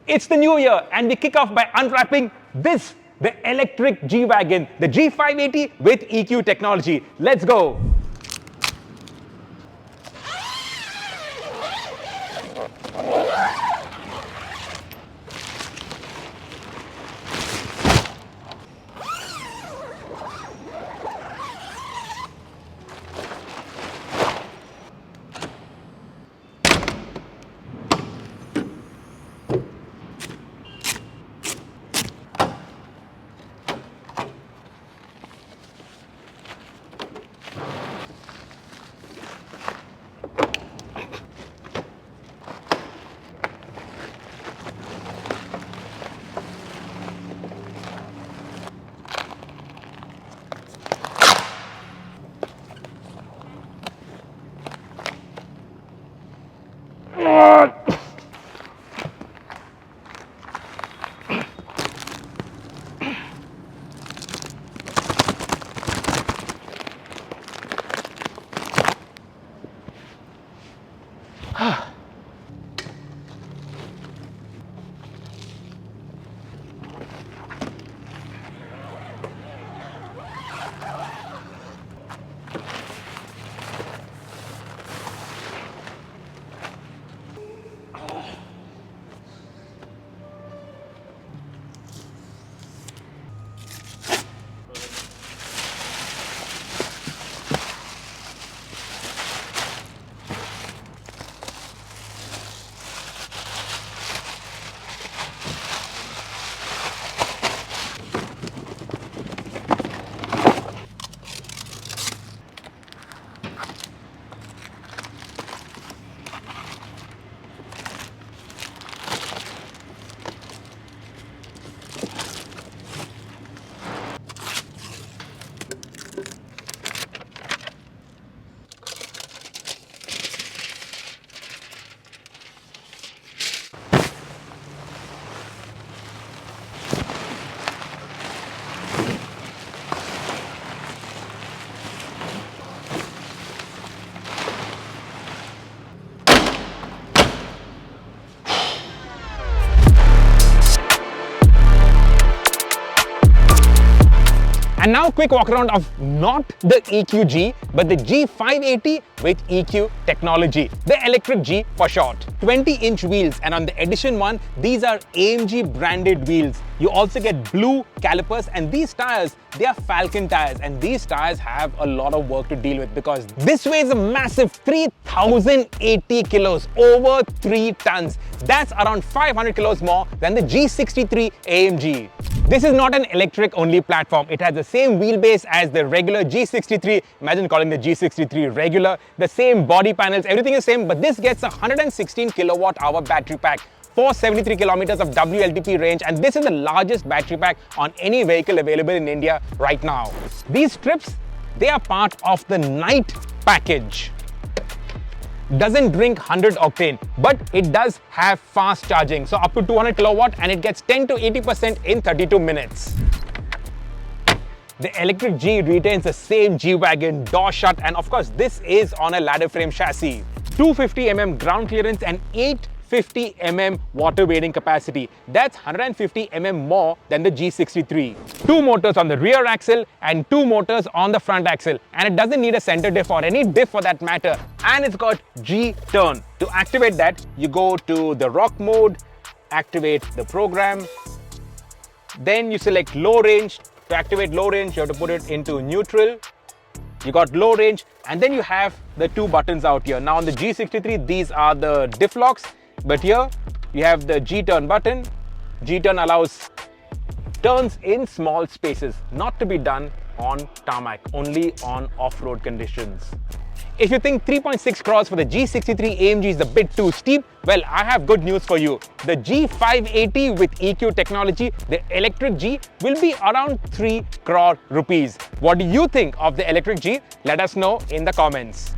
It's the new year and we kick off by unwrapping this, the electric G-Wagon, the G580 with EQ technology. Let's go. And now quick walk around of not the EQ-G, but the G580 with EQ technology, the electric G for short. 20-inch wheels, and on the Edition 1, these are AMG branded wheels. You also get blue calipers, and these tires, they are Falcon tires, and these tires have a lot of work to deal with because this weighs a massive 3,080 kilos, over 3 tons. That's around 500 kilos more than the G63 AMG. This is not an electric only platform. It has the same wheelbase as the regular G63. Imagine calling the G63 regular. The same body panels, everything is same, but this gets a 116 kilowatt hour battery pack, 473 kilometers of WLTP range, and this is the largest battery pack on any vehicle available in India right now. These strips, they are part of the night package. Doesn't drink 100 octane, but it does have fast charging, so up to 200 kilowatt, and it gets 10 to 80% in 32 minutes. The electric G retains the same G-Wagon, door shut, and of course this is on a ladder frame chassis. 250 mm ground clearance and 850 mm water wading capacity. That's 150 mm more than the G63. 2 motors on the rear axle and 2 motors on the front axle. And it doesn't need a center diff or any diff for that matter. And it's got G-turn. To activate that, you go to the rock mode, activate the program. Then you select low range. To activate low range, you have to put it into neutral. You got low range, and then you have the 2 buttons out here. Now on the G63, these are the diff locks, but here you have the G-turn button. G-turn allows turns in small spaces, not to be done on tarmac, only on off-road conditions. If you think 3.6 crores for the G63 AMG is a bit too steep, well, I have good news for you. The G580 with EQ technology, the electric G, will be around 3 crore rupees. What do you think of the electric G? Let us know in the comments.